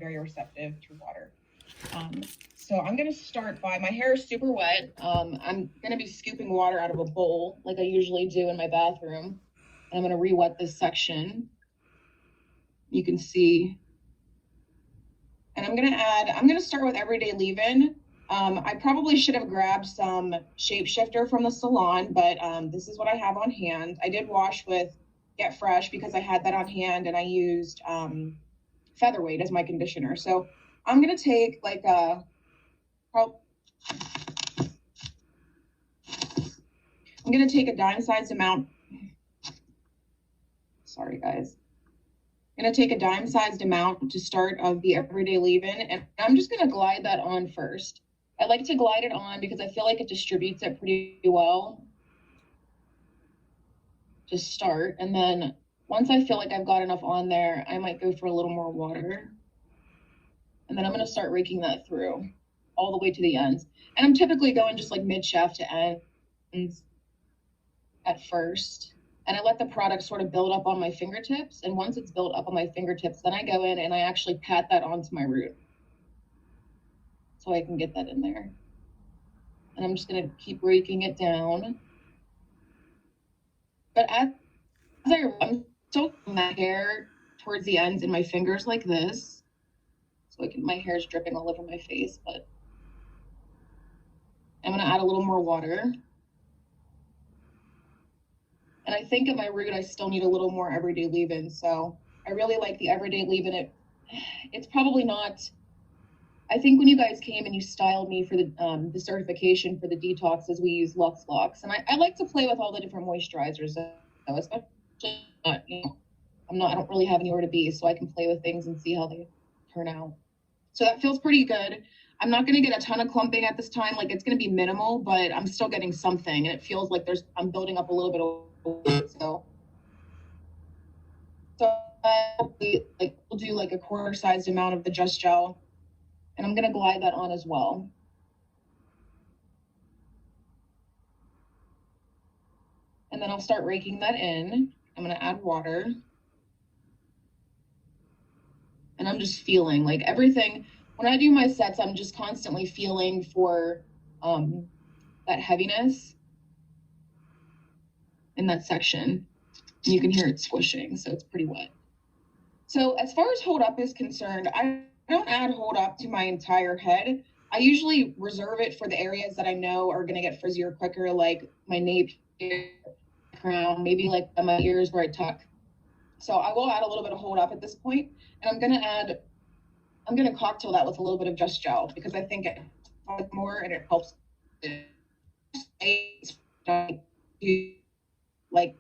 very receptive to water. So I'm gonna start by, my hair is super wet. I'm gonna be scooping water out of a bowl like I usually do in my bathroom. And I'm gonna re-wet this section. You can see. And I'm gonna start with Everyday Leave-In. I probably should have grabbed some shapeshifter from the salon, but this is what I have on hand. I did wash with Get Fresh because I had that on hand, and I used Featherweight as my conditioner. So I'm gonna take like a, I'm gonna take a dime-sized amount. Sorry, guys. I'm gonna take a dime-sized amount to start of the Everyday Leave-In, and I'm just gonna glide that on first. I like to glide it on because I feel like it distributes it pretty well to start. And then once I feel like I've got enough on there, I might go for a little more water. And then I'm gonna start raking that through all the way to the ends. And I'm typically going just like mid-shaft to ends at first. And I let the product sort of build up on my fingertips. And once it's built up on my fingertips, then I go in and I actually pat that onto my root, so I can get that in there. And I'm just gonna keep raking it down. But as I'm still putting my hair towards the ends in my fingers like this. So my hair is dripping all over my face, but I'm gonna add a little more water. And I think at my root, I still need a little more Everyday Leave-In. So I really like the Everyday Leave-In. It's probably not, I think when you guys came and you styled me for the certification for the detoxes, we use Lux Locks. And I like to play with all the different moisturizers, especially, I don't really have anywhere to be, so I can play with things and see how they turn out. So that feels pretty good. I'm not gonna get a ton of clumping at this time. Like, it's gonna be minimal, but I'm still getting something. And it feels like I'm building up a little bit of, so we'll do like a quarter-sized amount of the Just Gel. And I'm gonna glide that on as well. And then I'll start raking that in. I'm gonna add water. And I'm just feeling like everything, when I do my sets, I'm just constantly feeling for that heaviness in that section. And you can hear it squishing, so it's pretty wet. So as far as hold up is concerned, I don't add hold up to my entire head. I usually reserve it for the areas that I know are gonna get frizzier quicker, like my nape, crown, maybe like my ears where I tuck. So I will add a little bit of hold up at this point, and I'm gonna cocktail that with a little bit of Just Gel because I think it helps more and it helps like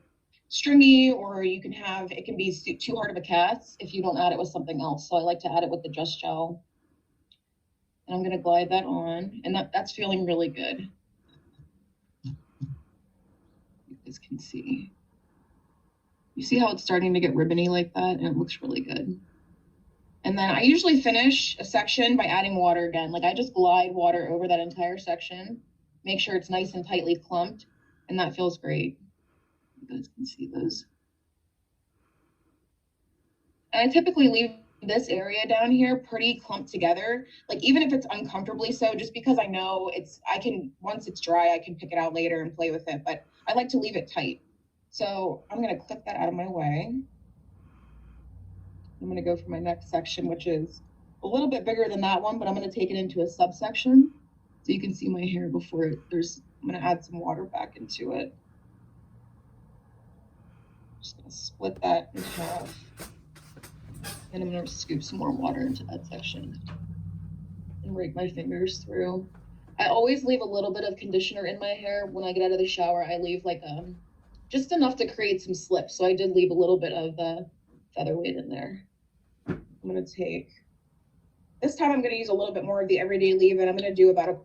stringy, or you can have, it can be too hard of a cast if you don't add it with something else. So I like to add it with the Just Gel. And I'm gonna glide that on, and that's feeling really good. You guys can see. You see how it's starting to get ribbony like that, and it looks really good. And then I usually finish a section by adding water again. Like, I just glide water over that entire section, make sure it's nice and tightly clumped, and that feels great. You guys can see those. And I typically leave this area down here pretty clumped together, like even if it's uncomfortably so, just because I know once it's dry, I can pick it out later and play with it, but I like to leave it tight. So I'm gonna clip that out of my way. I'm gonna go for my next section, which is a little bit bigger than that one, but I'm gonna take it into a subsection so you can see my hair before I'm gonna add some water back into it. Just gonna split that in half. And I'm gonna scoop some more water into that section and rake my fingers through. I always leave a little bit of conditioner in my hair. When I get out of the shower, I leave like just enough to create some slip. So I did leave a little bit of the Featherweight in there. I'm gonna this time I'm gonna use a little bit more of the Everyday Leave-In. I'm gonna do about a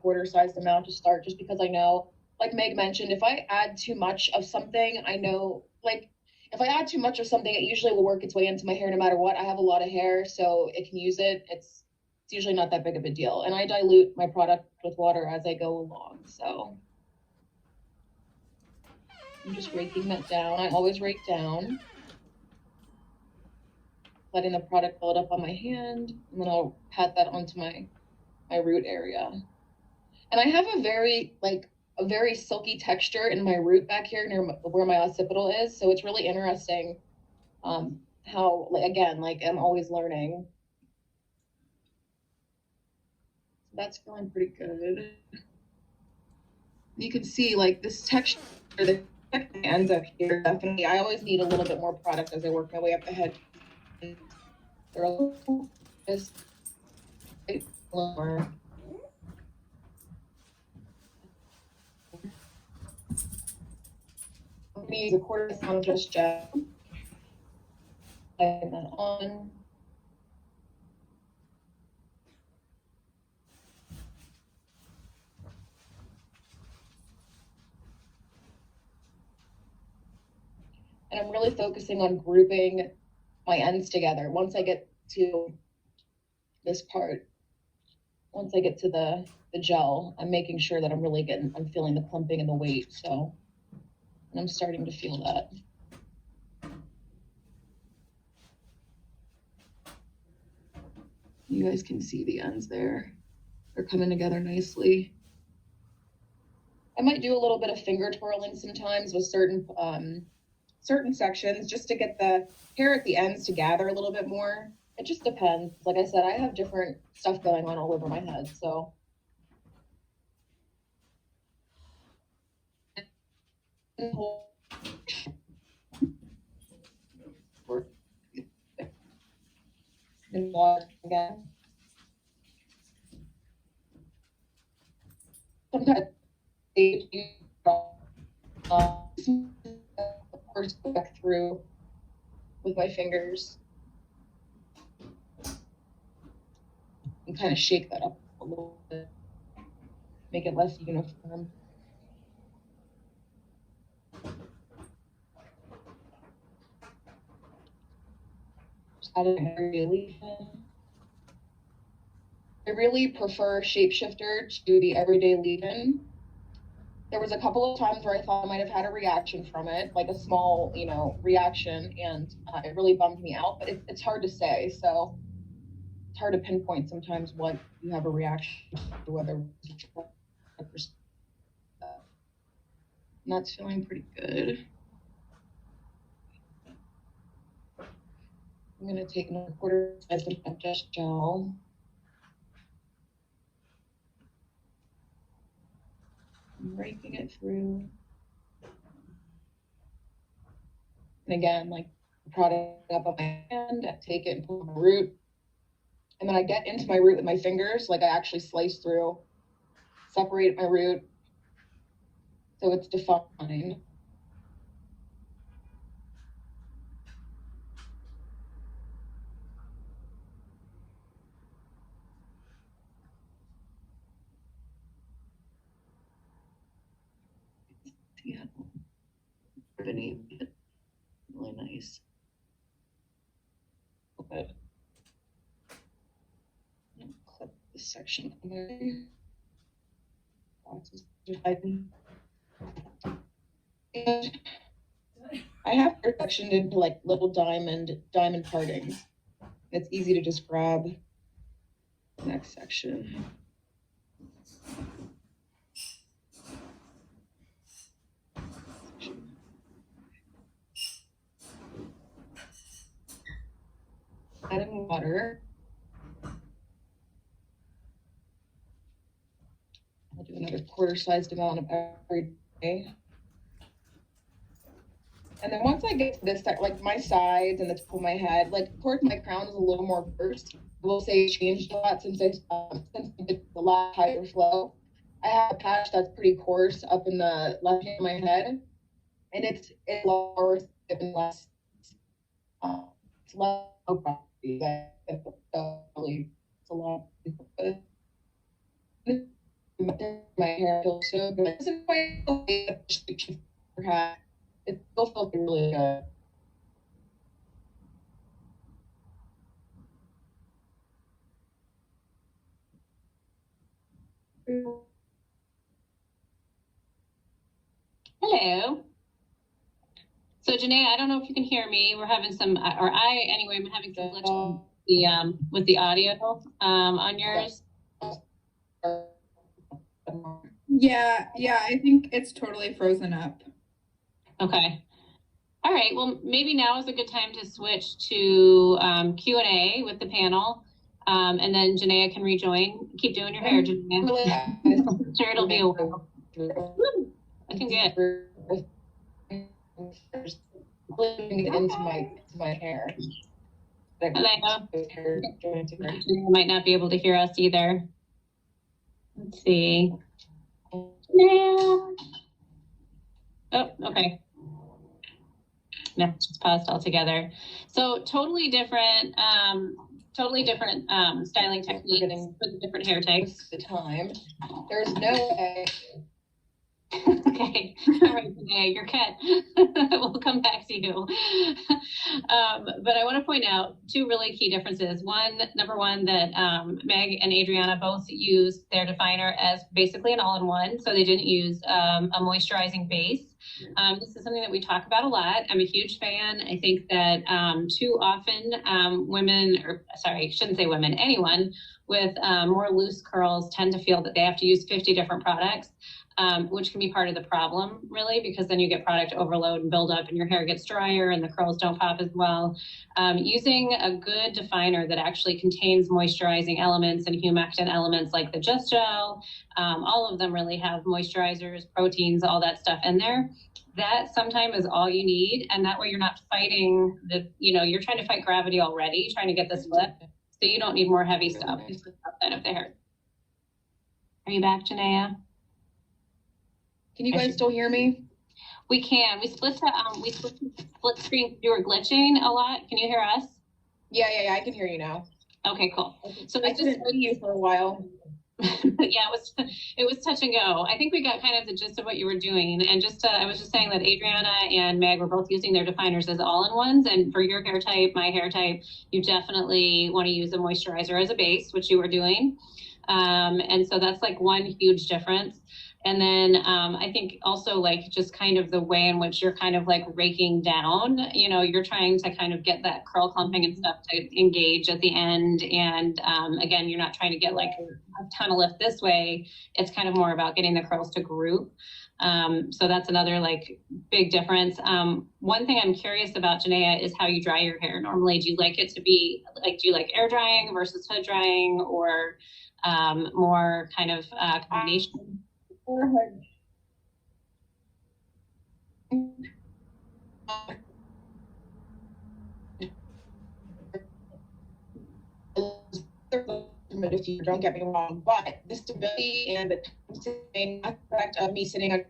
quarter-sized amount to start, just because I know, like Meg mentioned, if I add too much of something, I know, like, if I add too much of something, it usually will work its way into my hair no matter what. I have a lot of hair, so it can use it. It's usually not that big of a deal. And I dilute my product with water as I go along, so I'm just raking that down. I always rake down. letting the product build up on my hand, and then I'll pat that onto my root area. And I have a very silky texture in my root back here near where my occipital is. So it's really interesting how, I'm always learning. So that's feeling pretty good. You can see like this texture, the ends up here, definitely. I always need a little bit more product as I work my way up the head. They're a little just lower. I'm going to use a quarter pound just gel. Light that on. And I'm really focusing on grouping my ends together. Once I get to this part, once I get to the gel, I'm making sure that I'm feeling the clumping and the weight. So, and I'm starting to feel that. You guys can see the ends there. They're coming together nicely. I might do a little bit of finger twirling sometimes with certain sections just to get the hair at the ends to gather a little bit more. It just depends. Like I said, I have different stuff going on all over my head, so. And water again. Sometimes back through with my fingers and kind of shake that up a little bit, make it less uniform. Just add an everyday leave-in. I really prefer Shapeshifter to the everyday leave-in. There was a couple of times where I thought I might have had a reaction from it, like a small, reaction, and it really bummed me out, but it's hard to say. So it's hard to pinpoint sometimes what you have a reaction to, whether and that's feeling pretty good. I'm going to take another quarter size of just gel. I'm raking it through. And again, like the product up on my hand, I take it and pull my root. And then I get into my root with my fingers, like I actually slice through, separate my root so it's defined. Yeah, beneath it, really nice. Good. Clip this section away. And I have it sectioned into like little diamond partings. It's easy to just grab the next section. Adding water. I'll do another quarter-sized amount of every day. And then once I get to this, like my sides and the top of my head, like towards my crown is a little more burst. I will say it's changed a lot since I did the last higher flow. I have a patch that's pretty coarse up in the left hand of my head, and it's lower and less. It's less property that really it's a lot. My hair feels so good. It doesn't quite feel like it still feels really good. Hello. So Janaya, I don't know if you can hear me. We're having some, or I anyway, I'm having some glitch with the audio on yours. Yeah, I think it's totally frozen up. Okay. All right. Well, maybe now is a good time to switch to Q&A with the panel. And then Janaya can rejoin. Keep doing your hair, Janaya. I'm sure it'll be a while. I can get into my hair. Janaya might not be able to hear us either. Let's see. Yeah. Oh, okay. No, just paused altogether. So totally different styling techniques for the different hair types. The time. There's no way. Okay, all right, Janaya, your cat. We'll come back to you. But I want to point out two really key differences. Number one, that Meg and Adriana both used their definer as basically an all-in-one, so they didn't use a moisturizing base. This is something that we talk about a lot. I'm a huge fan. I think that too often women, or sorry, I shouldn't say women, anyone with more loose curls tend to feel that they have to use 50 different products. Which can be part of the problem, really, because then you get product overload and buildup and your hair gets drier and the curls don't pop as well. Using a good definer that actually contains moisturizing elements and humectant elements like the Just Gel, all of them really have moisturizers, proteins, all that stuff in there. That sometimes is all you need, and that way you're not fighting you're trying to fight gravity already, trying to get this lift, so you don't need more heavy stuff outside of the hair. Are you back, Janaya? Can you guys still hear me? We can. We split split screen. You were glitching a lot. Can you hear us? Yeah, I can hear you now. Okay, cool. So I just heard you for a while. Yeah, it was touch and go. I think we got kind of the gist of what you were doing. And I was just saying that Adriana and Meg were both using their definers as all-in-ones. And for your hair type, my hair type, you definitely want to use a moisturizer as a base, which you were doing. And so that's like one huge difference. And then I think also like just kind of the way in which you're kind of like raking down, you're trying to kind of get that curl clumping and stuff to engage at the end. And again, you're not trying to get like a ton of lift this way. It's kind of more about getting the curls to group. So that's another like big difference. One thing I'm curious about, Janaya, is how you dry your hair. Normally, do you like it to be like, do you like air drying versus hood drying, or more kind of combination? If you don't get me wrong, but the stability and the aspect of me sitting on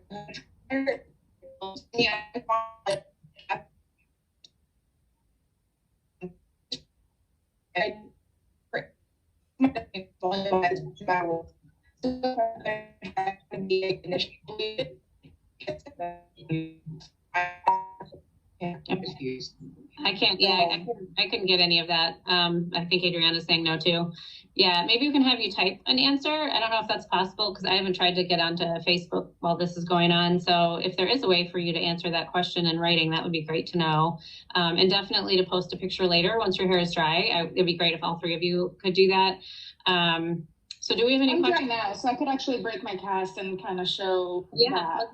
I can't. Yeah, I couldn't get any of that. I think Adriana's saying no too. Yeah, maybe we can have you type an answer. I don't know if that's possible because I haven't tried to get onto Facebook while this is going on. So if there is a way for you to answer that question in writing, that would be great to know. And definitely to post a picture later once your hair is dry. It'd be great if all three of you could do that. So do we have any questions? I'm dry now, so I could actually break my cast and kind of show that.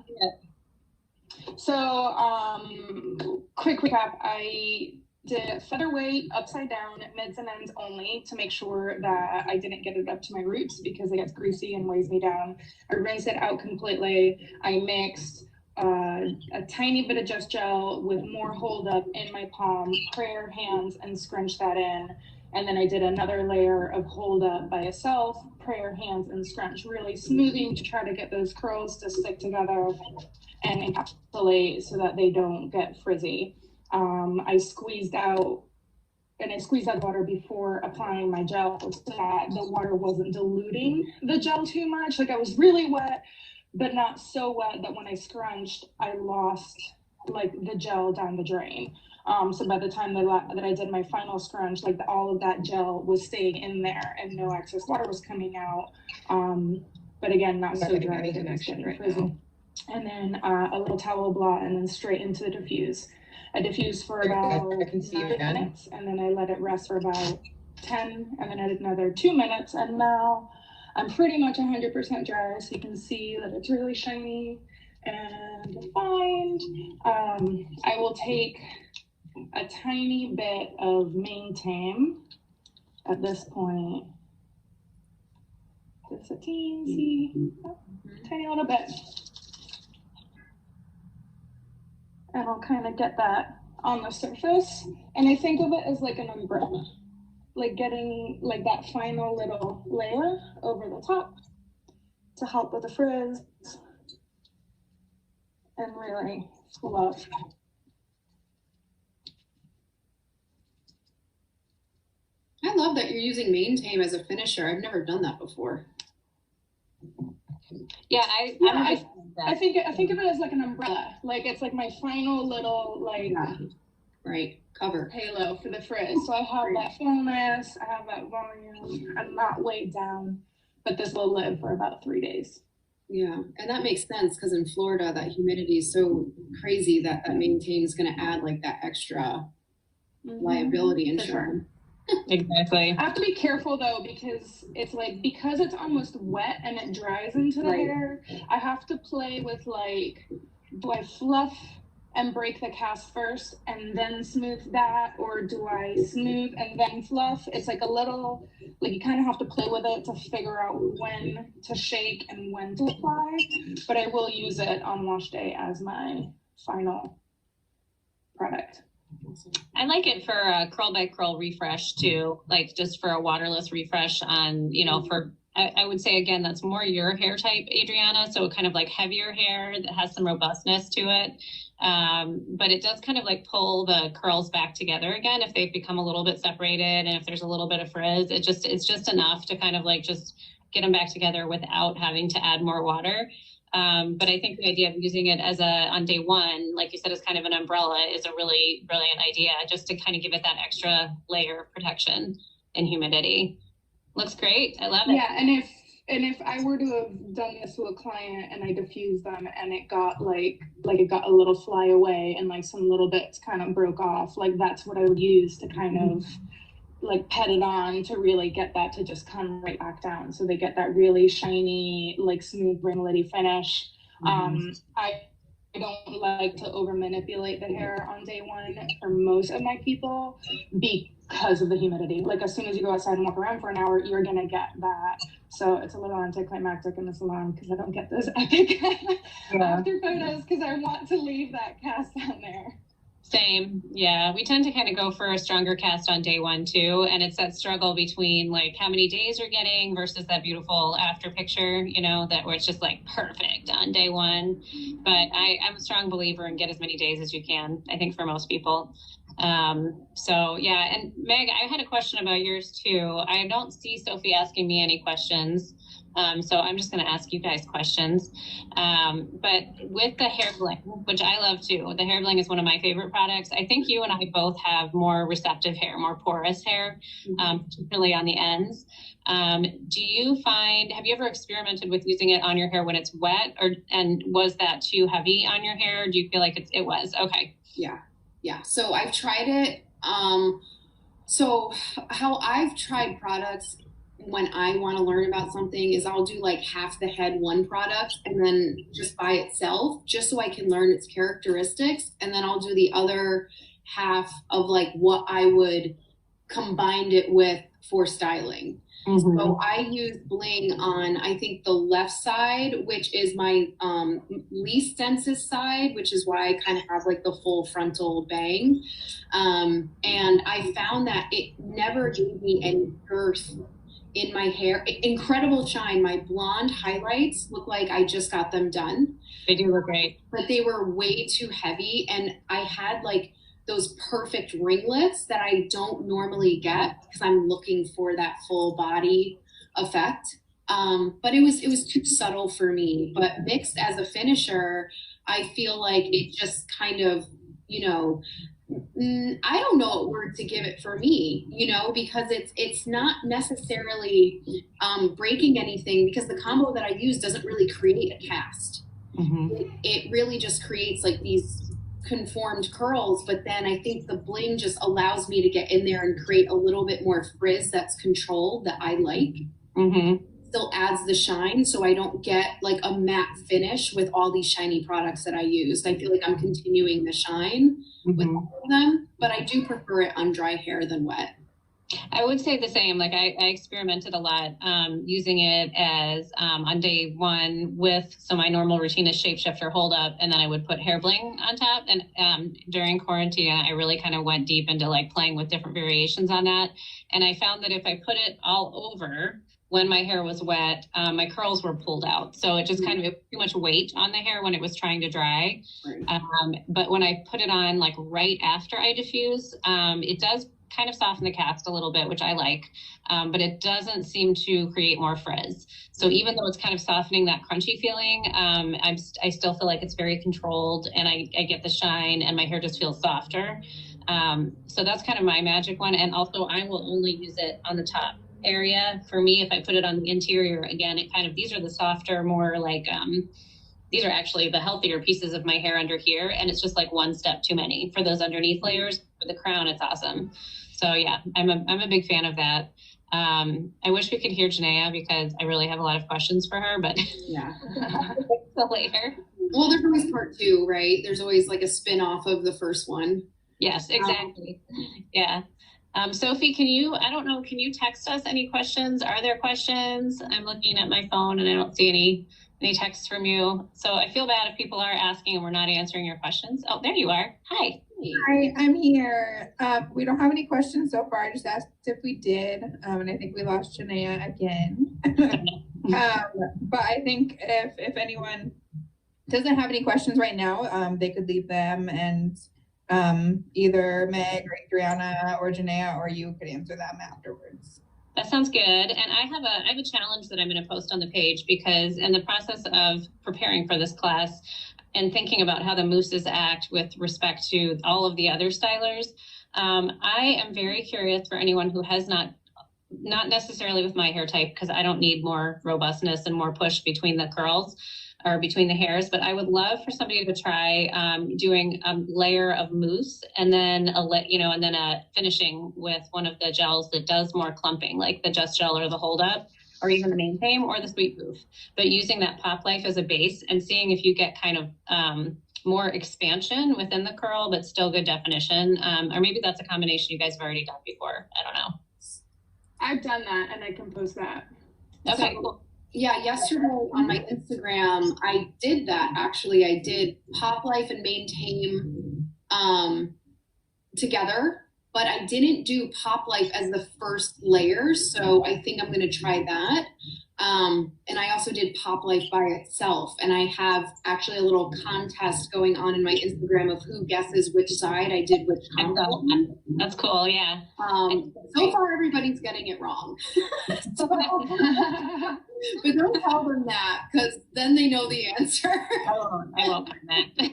So quick recap, I did featherweight, upside down, mids and ends only to make sure that I didn't get it up to my roots because it gets greasy and weighs me down. I rinsed it out completely. I mixed a tiny bit of Just Gel with more hold up in my palm, prayer hands, and scrunch that in. And then I did another layer of hold up by itself, prayer hands, and scrunch, really smoothing to try to get those curls to stick together and encapsulate so that they don't get frizzy. I squeezed out water before applying my gel so that the water wasn't diluting the gel too much. Like I was really wet, but not so wet that when I scrunched, I lost like the gel down the drain. So by the time that I did my final scrunch, like all of that gel was staying in there and no excess water was coming out. But again, not so dry that it was getting frizzy. And then a little towel blot and then straight into the diffuse. I diffused for Okay, about I can see 9 again. minutes, and then I let it rest for about 10, and then I did another 2 minutes, and now I'm pretty much 100% dry, so you can see that it's really shiny and defined. I will take a tiny bit of Maintain at this point. Just a teensy, tiny little bit. And I'll kind of get that on the surface. And I think of it as like an umbrella, like getting like that final little layer over the top to help with the frizz and really fluff. I love that you're using Maintain as a finisher. I've never done that before. Yeah, I think of it as like an umbrella. Like it's like my final little like right cover halo for the frizz. So I have that fullness, I have that volume. I'm not weighed down, but this will live for about 3 days. Yeah, and that makes sense because in Florida that humidity is so crazy that Maintain is going to add like that extra liability insurance. Exactly. I have to be careful though, because it's like, because it's almost wet and it dries into the hair, I have to play with like, do I fluff and break the cast first and then smooth that, or do I smooth and then fluff? It's like a little, like you kind of have to play with it to figure out when to shake and when to apply, but I will use it on wash day as my final product. I like it for a curl by curl refresh too, like just for a waterless refresh on, you know, for, I would say again, that's more your hair type, Adriana. So kind of like heavier hair that has some robustness to it. But it does kind of like pull the curls back together again if they've become a little bit separated, and if there's a little bit of frizz, it's just enough to kind of like just get them back together without having to add more water. But I think the idea of using it as on day one, like you said, as kind of an umbrella is a really brilliant idea, just to kind of give it that extra layer of protection and humidity. Looks great. I love it. Yeah, and if I were to have done this to a client and I diffused them and it got like it got a little fly away and like some little bits kind of broke off, like that's what I would use to kind of like pet it on to really get that to just come right back down, so they get that really shiny, like smooth ringlety finish. I don't like to over manipulate the hair on day one for most of my people because of the humidity. Like as soon as you go outside and walk around for an hour, you're gonna get that. So it's a little anticlimactic in the salon because I don't get those epic after photos because I want to leave that cast on there. Same. Yeah. We tend to kind of go for a stronger cast on day one too. And it's that struggle between like how many days you're getting versus that beautiful after picture, you know, that where it's just like perfect on day one. But I'm a strong believer in get as many days as you can, I think, for most people. So yeah. And Meg, I had a question about yours too. I don't see Sophie asking me any questions. So I'm just going to ask you guys questions. But with the hair bling, which I love too, the hair bling is one of my favorite products. I think you and I both have more receptive hair, more porous hair, particularly on the ends. Do you find, have you ever experimented with using it on your hair when it's wet, and was that too heavy on your hair? Do you feel like it was? Okay. Yeah. So I've tried it. So how I've tried products when I want to learn about something is I'll do like half the head one product and then just by itself, just so I can learn its characteristics. And then I'll do the other half of like what I would combine it with for styling. So I use bling on, I think, the left side, which is my least densest side, which is why I kind of have like the full frontal bang. And I found that it never gave me any girth in my hair. Incredible shine. My blonde highlights look like I just got them done. They do look great. But they were way too heavy, and I had like those perfect ringlets that I don't normally get because I'm looking for that full body effect. But it was too subtle for me. But mixed as a finisher, I feel like it just kind of, you know, I don't know what word to give it for me, you know, because it's not necessarily breaking anything, because the combo that I use doesn't really create a cast. It really just creates like these conformed curls, but then I think the bling just allows me to get in there and create a little bit more frizz that's controlled that I like. Mm-hmm. Still adds the shine, so I don't get like a matte finish with all these shiny products that I used. I feel like I'm continuing the shine with all of them, but I do prefer it on dry hair than wet. I would say the same. Like I experimented a lot using it as on day one with, so my normal routine is shapeshifter hold up, and then I would put hair bling on top. And during quarantine, I really kind of went deep into like playing with different variations on that. And I found that if I put it all over when my hair was wet, my curls were pulled out. So it just kind of too much weight on the hair when it was trying to dry. Right. But when I put it on like right after I diffuse, it does kind of soften the cast a little bit, which I like, but it doesn't seem to create more frizz. So even though it's kind of softening that crunchy feeling, I still feel like it's very controlled, and I get the shine, and my hair just feels softer. So that's kind of my magic one. And also I will only use it on the top area. For me, if I put it on the interior, again, it kind of, these are the softer, more like, these are actually the healthier pieces of my hair under here. And it's just like one step too many for those underneath layers. For the crown, it's awesome. So yeah, I'm a big fan of that. I wish we could hear Janaya because I really have a lot of questions for her, but yeah. later. Well, there's always part two, right? There's always like a spin-off of the first one. Yes, exactly. Yeah. Sophie, can you text us any questions? Are there questions? I'm looking at my phone and I don't see any texts from you. So I feel bad if people are asking and we're not answering your questions. Oh, there you are. Hi. Hi, I'm here. We don't have any questions so far. I just asked if we did, and I think we lost Janaya again. But I think if anyone doesn't have any questions right now, they could leave them, and either Meg or Adriana or Janaya or you could answer them afterwards. That sounds good. And I have a challenge that I'm going to post on the page, because in the process of preparing for this class and thinking about how the mousses act with respect to all of the other stylers, I am very curious for anyone who has not necessarily with my hair type, because I don't need more robustness and more push between the curls or between the hairs, but I would love for somebody to try doing a layer of mousse and then a finishing with one of the gels that does more clumping, like the Just Gel or the Hold Up, or even the Maintain or the Sweet Poof, but using that Pop Life as a base and seeing if you get kind of more expansion within the curl, but still good definition. Or maybe that's a combination you guys have already done before. I don't know. I've done that and I can post that. Okay, So, cool. yeah, yesterday on my Instagram, I did that. Actually, I did Pop Life and Maintain together, but I didn't do Pop Life as the first layer. So I think I'm going to try that. And I also did Pop Life by itself. And I have actually a little contest going on in my Instagram of who guesses which side I did which combo. That's cool, yeah. So far, everybody's getting it wrong. But don't tell them that, because then they know the answer. I won't find that.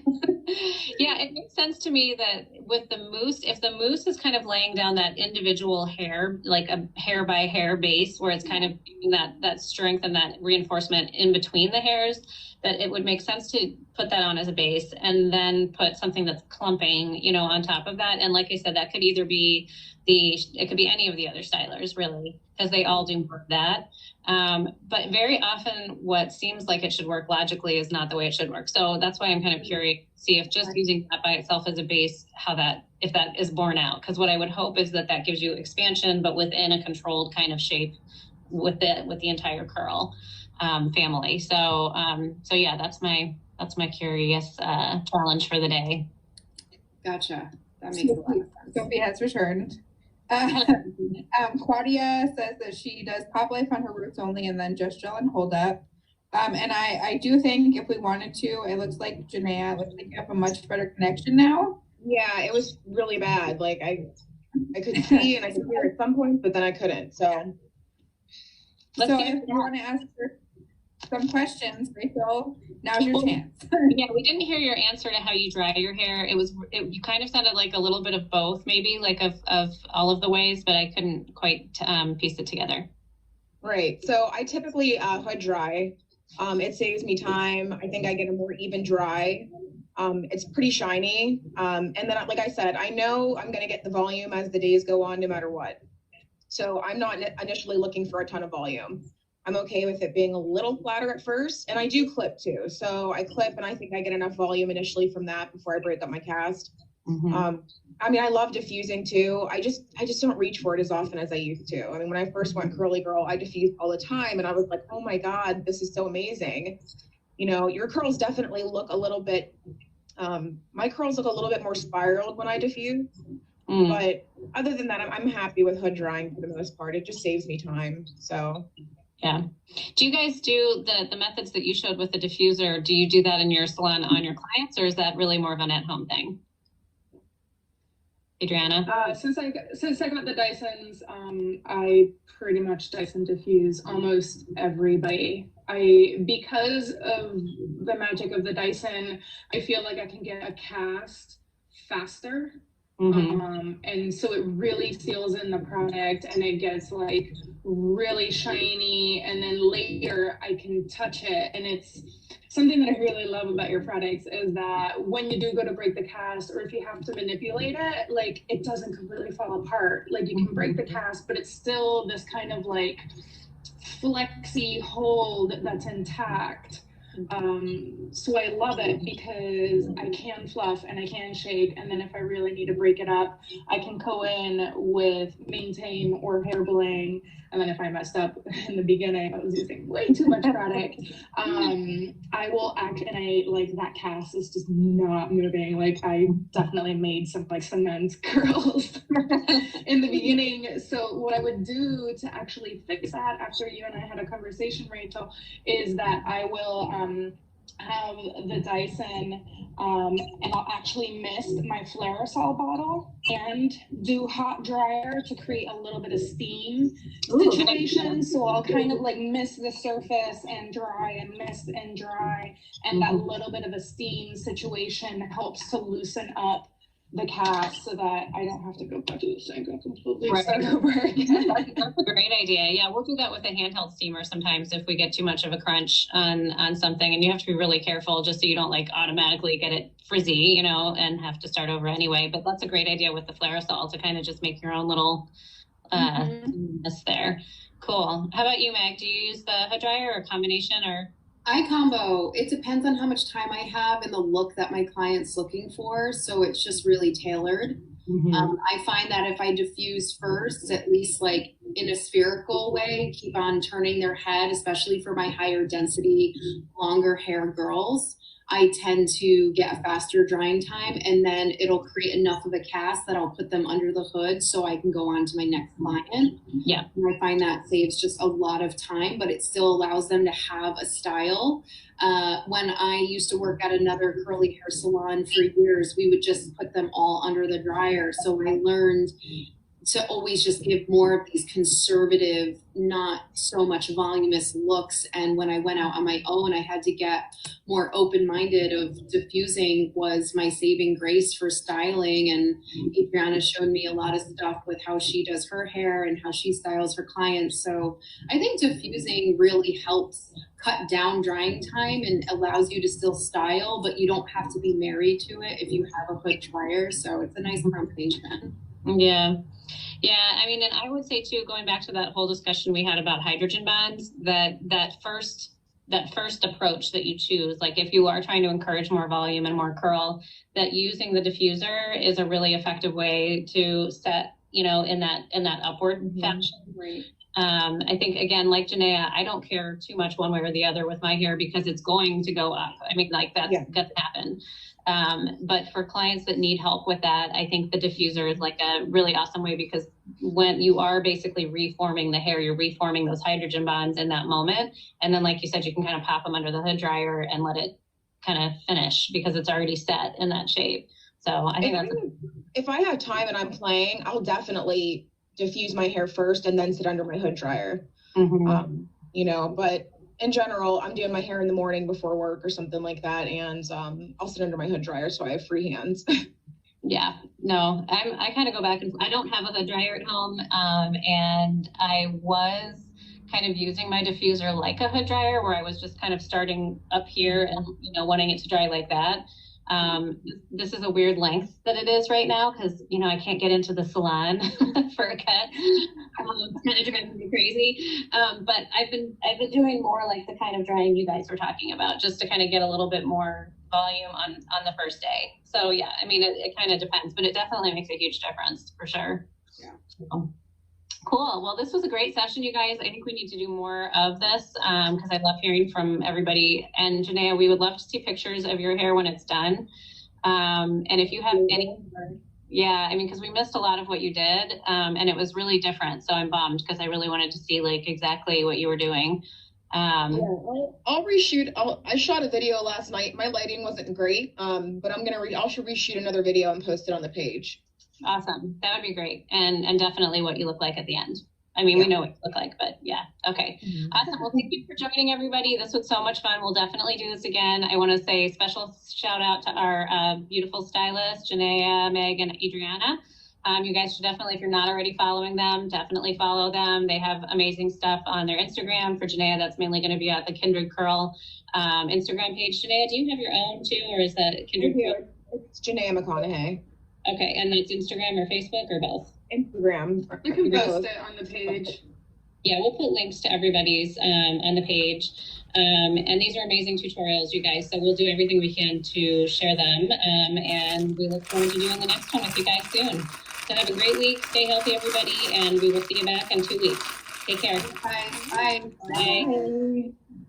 Yeah, it makes sense to me that with the mousse, if the mousse is kind of laying down that individual hair, like a hair by hair base, where it's kind of giving that strength and that reinforcement in between the hairs, that it would make sense to put that on as a base and then put something that's clumping, on top of that. And like I said, that could either be it could be any of the other stylers, really, because they all do more of that. But very often what seems like it should work logically is not the way it should work. So that's why I'm kind of curious to see if just using that by itself as a base, if that is borne out. Because what I would hope is that gives you expansion, but within a controlled kind of shape with the entire curl family. So yeah, that's my curious challenge for the day. Gotcha. That makes a lot of sense. Sophie has returned. Claudia says that she does Pop Life on her roots only and then Just Gel and Hold Up. And I do think if we wanted to, it looks like Janaya, looks like you have a much better connection now. Yeah, it was really bad. Like I could see and I could hear at some points, but then I couldn't. So Let's so see if you want to ask her some questions, Rachel, now's your chance. Yeah, we didn't hear your answer to how you dry your hair. You kind of sounded like a little bit of both, maybe like of all of the ways, but I couldn't quite piece it together. right. So I typically hood dry It saves me time. I think I get a more even dry. It's pretty shiny. And then, like I said, I know I'm going to get the volume as the days go on, no matter what. So I'm not initially looking for a ton of volume. I'm okay with it being a little flatter at first. And I do clip too. So I clip and I think I get enough volume initially from that before I break up my cast. I mean, I love diffusing too. I just don't reach for it as often as I used to. I mean, when I first went curly girl, I diffused all the time and I was like, oh my God, this is so amazing. You know, your curls definitely look a little bit, my curls look a little bit more spiraled when I diffuse. But other than that, I'm happy with hood drying for the most part. It just saves me time. So yeah. Do you guys do the methods that you showed with the diffuser? Do you do that in your salon on your clients, or is that really more of an at-home thing? Adriana? Since I got the Dysons, I pretty much Dyson diffuse almost everybody. Because of the magic of the Dyson, I feel like I can get a cast faster. And so it really seals in the product and it gets like really shiny, and then later I can touch it. And it's something that I really love about your products is that when you do go to break the cast, or if you have to manipulate it, like it doesn't completely fall apart. Like you can break the cast, but it's still this kind of like flexy hold that's intact. So I love it because I can fluff and I can shake, and then if I really need to break it up, I can go in with Maintain or Hair Bling. And then if I messed up in the beginning, I was using way too much product, I will act, and I like that cast is just not moving. Like I definitely made some like cement curls in the beginning. So what I would do to actually fix that after you and I had a conversation, Rachel, is that I will have the Dyson and I'll actually mist my Flairosol bottle and do hot dryer to create a little bit of steam situation. So I'll kind of like mist the surface and dry and mist and dry, and that little bit of a steam situation helps to loosen up the cast so that I don't have to go back to the sink and completely start over again. That's a great idea. Yeah, we'll do that with a handheld steamer sometimes if we get too much of a crunch on something, and you have to be really careful just so you don't like automatically get it frizzy, you know, and have to start over anyway. But that's a great idea with the Flairosol to kind of just make your own little mess there. Cool. How about you, Meg? Do you use the hood dryer or combination or? I combo. It depends on how much time I have and the look that my client's looking for. So it's just really tailored. I find that if I diffuse first, at least like in a spherical way, keep on turning their head, especially for my higher density, longer hair girls, I tend to get a faster drying time, and then it'll create enough of a cast that I'll put them under the hood so I can go on to my next client. Yeah. And I find that saves just a lot of time, but it still allows them to have a style. When I used to work at another curly hair salon for years, we would just put them all under the dryer. So I learned to always just give more of these conservative, not so much voluminous looks. And when I went out on my own, I had to get more open-minded of diffusing was my saving grace for styling. And Adriana showed me a lot of stuff with how she does her hair and how she styles her clients. So I think diffusing really helps cut down drying time and allows you to still style, but you don't have to be married to it if you have a hood dryer. So it's a nice combination. Yeah. Yeah, I mean, and I would say too, going back to that whole discussion we had about hydrogen bonds, that first approach that you choose, like if you are trying to encourage more volume and more curl, that using the diffuser is a really effective way to set, you know, in that upward fashion. Right. I think again, like Janaya, I don't care too much one way or the other with my hair because it's going to go up. I mean, like that's gonna happen. But for clients that need help with that, I think the diffuser is like a really awesome way, because when you are basically reforming the hair, you're reforming those hydrogen bonds in that moment. And then, like you said, you can kind of pop them under the hood dryer and let it kind of finish because it's already set in that shape. So I think if I have time and I'm playing, I'll definitely diffuse my hair first and then sit under my hood dryer. You know, but in general, I'm doing my hair in the morning before work or something like that, and I'll sit under my hood dryer so I have free hands. Yeah, no, I kind of go back and I don't have a hood dryer at home, and I was kind of using my diffuser like a hood dryer, where I was just kind of starting up here and, you know, wanting it to dry like that. This is a weird length that it is right now because, you know, I can't get into the salon for a cut. It's kind of driving me crazy. But I've been doing more like the kind of drying you guys were talking about, just to kind of get a little bit more volume on the first day. So yeah, I mean, it kind of depends, but it definitely makes a huge difference for sure. Yeah. Cool. Well, this was a great session, you guys. I think we need to do more of this because I love hearing from everybody. And Janaya, we would love to see pictures of your hair when it's done. And if you have any, yeah, I mean, because we missed a lot of what you did and it was really different. So I'm bummed because I really wanted to see like exactly what you were doing. Yeah, I'll reshoot. I shot a video last night. My lighting wasn't great, but I'll reshoot another video and post it on the page. Awesome. That would be great. And definitely what you look like at the end. I mean, we know what you look like, but yeah. Okay. Awesome. Well, thank you for joining, everybody. This was so much fun. We'll definitely do this again. I want to say special shout out to our beautiful stylists, Janaya, Meg, and Adriana. You guys should definitely, if you're not already following them, definitely follow them. They have amazing stuff on their Instagram. For Janaya, that's mainly going to be at the Kindred Curl Instagram page. Janaya, do you have your own too, or is that Kindred Curl? It's Janaya McConaughey. Okay, and that's Instagram or Facebook or both? Instagram. You can post it on the page. Yeah, we'll put links to everybody's on the page. And these are amazing tutorials, you guys. So we'll do everything we can to share them. And we look forward to doing the next one with you guys soon. So have a great week. Stay healthy, everybody. And we will see you back in 2 weeks. Take care. Bye. Bye. Bye.